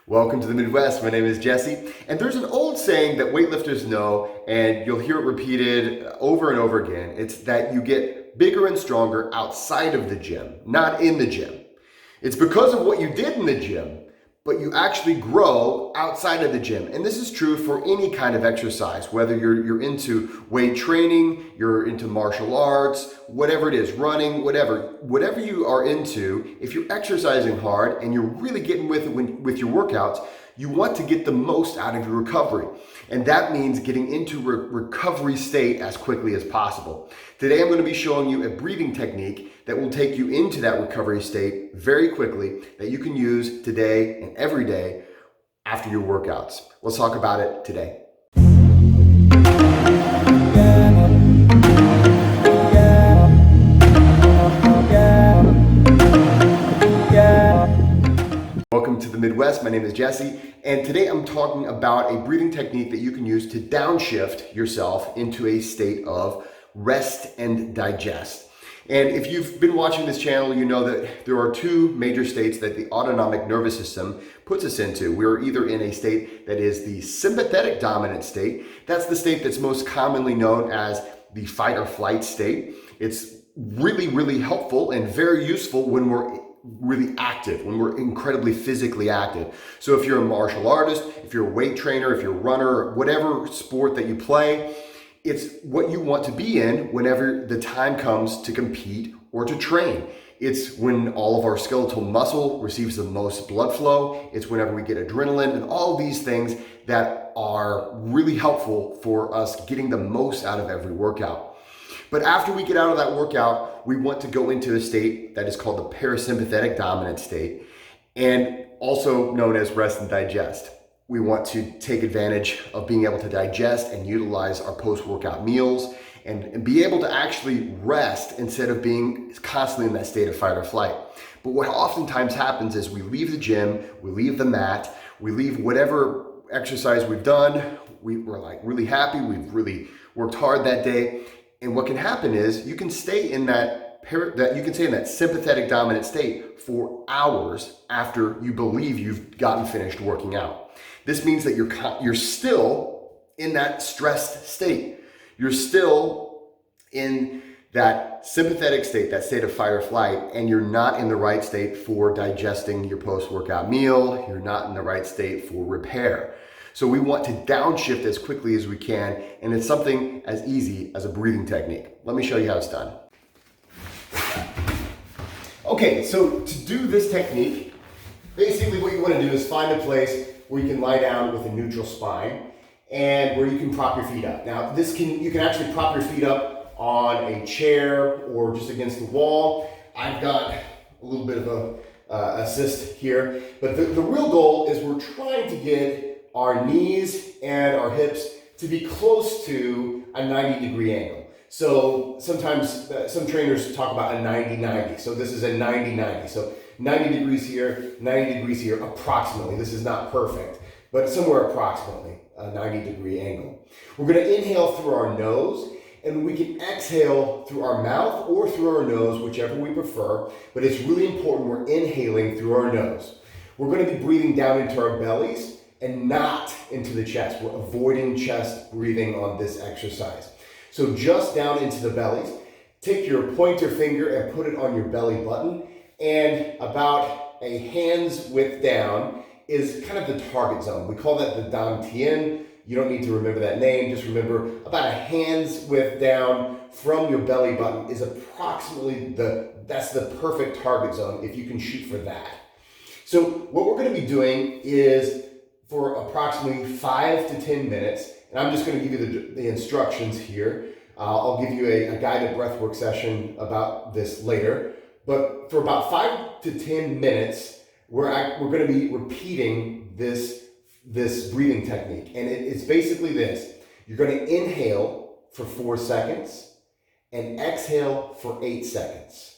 Welcome to the Midwest. My name is Jesse, and there's an old saying that weightlifters know, and you'll hear it repeated over and over again. It's that you get bigger and stronger outside of the gym, not in the gym. It's because of what you did in the gym, but you actually grow outside of the gym. And this is true for any kind of exercise, whether you're into weight training, you're into martial arts, whatever it is, running, whatever you are into. If you're exercising hard and you're really getting with it with your workouts, you want to get the most out of your recovery. And that means getting into recovery state as quickly as possible. Today, I'm going to be showing you a breathing technique that will take you into that recovery state very quickly that you can use today and every day after your workouts. Let's talk about it today. Welcome to the Midwest. My name is Jesse, and today I'm talking about a breathing technique that you can use to downshift yourself into a state of rest and digest. And if you've been watching this channel, you know that there are two major states that the autonomic nervous system puts us into. We're either in a state that is the sympathetic dominant state. That's the state that's most commonly known as the fight or flight state. It's really, really helpful and very useful when we're really active, when we're incredibly physically active. So if you're a martial artist, if you're a weight trainer, if you're a runner, whatever sport that you play, it's what you want to be in whenever the time comes to compete or to train. It's when all of our skeletal muscle receives the most blood flow. It's whenever we get adrenaline and all these things that are really helpful for us getting the most out of every workout. But after we get out of that workout, we want to go into a state that is called the parasympathetic dominant state, and also known as rest and digest. We want to take advantage of being able to digest and utilize our post-workout meals and be able to actually rest instead of being constantly in that state of fight or flight. But what oftentimes happens is we leave the gym, we leave the mat, we leave whatever exercise we've done, we're like really happy, we've really worked hard that day. And what can happen is you can stay in that sympathetic dominant state for hours after you believe you've gotten finished working out. This means that you're still in that stressed state. You're still in that sympathetic state, that state of fight or flight, and you're not in the right state for digesting your post-workout meal. You're not in the right state for repair. So we want to downshift as quickly as we can, and it's something as easy as a breathing technique. Let me show you how it's done. Okay, so to do this technique, basically what you want to do is find a place where you can lie down with a neutral spine and where you can prop your feet up. Now, you can actually prop your feet up on a chair or just against the wall. I've got a little bit of a assist here, but the real goal is we're trying to get our knees and our hips to be close to a 90-degree angle. So sometimes some trainers talk about a 90-90. So this is a 90-90. So 90 degrees here, 90 degrees here, approximately. This is not perfect, but somewhere approximately a 90-degree angle. We're going to inhale through our nose, and we can exhale through our mouth or through our nose, whichever we prefer, but it's really important we're inhaling through our nose. We're going to be breathing down into our bellies and not into the chest. We're avoiding chest breathing on this exercise. So just down into the bellies. Take your pointer finger and put it on your belly button, and about a hand's width down is kind of the target zone. We call that the dantian. You don't need to remember that name. Just remember about a hand's width down from your belly button is approximately that's the perfect target zone if you can shoot for that. So what we're going to be doing is for approximately 5 to 10 minutes, and I'm just going to give you the instructions here. I'll give you a guided breathwork session about this later. But for about 5 to 10 minutes, we're going to be repeating this breathing technique. And it's basically this. You're going to inhale for 4 seconds and exhale for 8 seconds.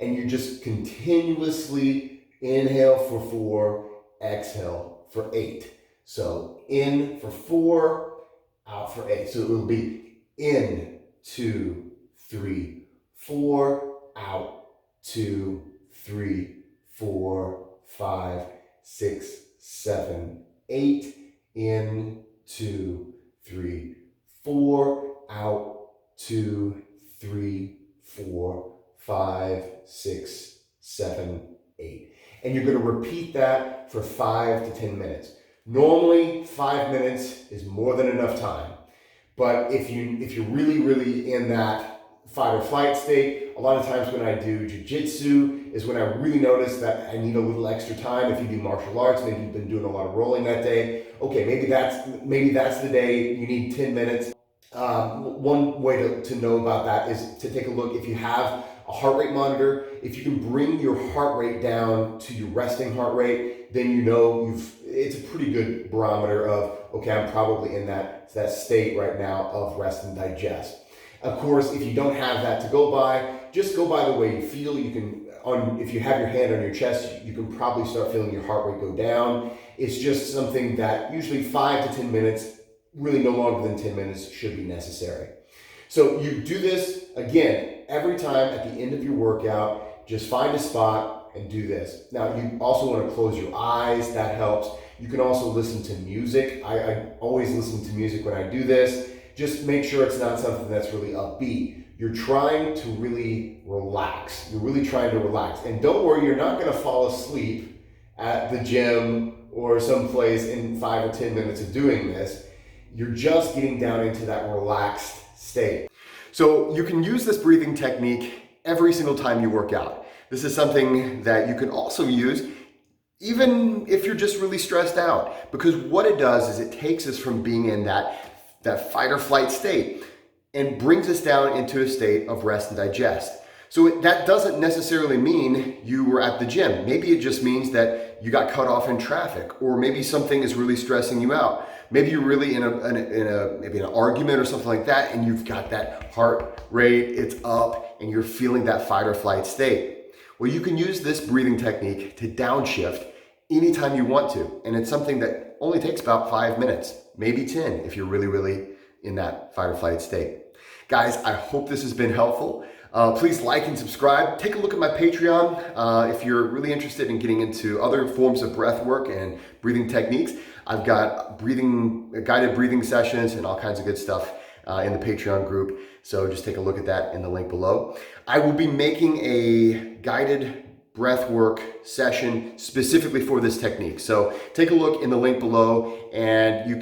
And you just continuously inhale for 4, exhale for 8. So in for 4, out for 8. So it will be in, 2, 3, 4, out, 2, 3, 4, 5, 6, 7, 8. In, 2, 3, 4. Out, 2, 3, 4, 5, 6, 7, 8. And you're going to repeat that for 5 to 10 minutes. Normally, 5 minutes is more than enough time. But if you're really in that fight or flight state, a lot of times when I do jiu-jitsu is when I really notice that I need a little extra time. If you do martial arts, maybe you've been doing a lot of rolling that day. Okay, maybe that's the day you need 10 minutes. One way to know about that is to take a look. If you have a heart rate monitor, if you can bring your heart rate down to your resting heart rate, then you know it's a pretty good barometer of, okay, I'm probably in that state right now of rest and digest. Of course, if you don't have that to go by, just go by the way you feel. You can, if you have your hand on your chest, you can probably start feeling your heart rate go down. It's just something that usually 5 to 10 minutes, really no longer than 10 minutes should be necessary. So you do this, again, every time at the end of your workout, just find a spot and do this. Now, you also want to close your eyes. That helps. You can also listen to music. I always listen to music when I do this. Just make sure it's not something that's really upbeat. You're trying to really relax. You're really trying to relax. And don't worry, you're not going to fall asleep at the gym or someplace in 5 or 10 minutes of doing this. You're just getting down into that relaxed state. So you can use this breathing technique every single time you work out. This is something that you can also use even if you're just really stressed out, because what it does is it takes us from being in that fight or flight state and brings us down into a state of rest and digest. So that doesn't necessarily mean you were at the gym. Maybe it just means that you got cut off in traffic, or maybe something is really stressing you out. Maybe you're really in maybe an argument or something like that, and you've got that heart rate, it's up, and you're feeling that fight or flight state. Well, you can use this breathing technique to downshift anytime you want to, and it's something that only takes about 5 minutes, maybe 10 if you're really in that fight or flight state. Guys, I hope this has been helpful. Please like and subscribe. Take a look at my Patreon if you're really interested in getting into other forms of breath work and breathing techniques. I've got guided breathing sessions and all kinds of good stuff in the Patreon group. So just take a look at that in the link below. I will be making a guided breath work session specifically for this technique. So take a look in the link below and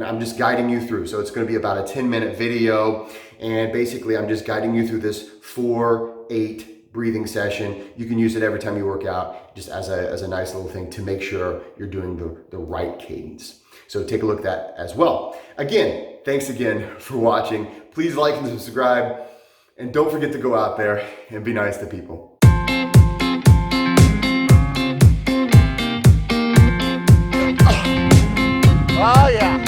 I'm just guiding you through. So it's going to be about a 10-minute video, and basically I'm just guiding you through this 4-8 breathing session. You can use it every time you work out, just as a nice little thing to make sure you're doing the right cadence. So take a look at that as well. Again, thanks again for watching. Please like and subscribe, and don't forget to go out there and be nice to people. Oh yeah.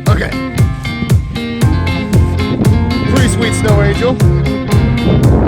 Okay. Pretty sweet snow angel.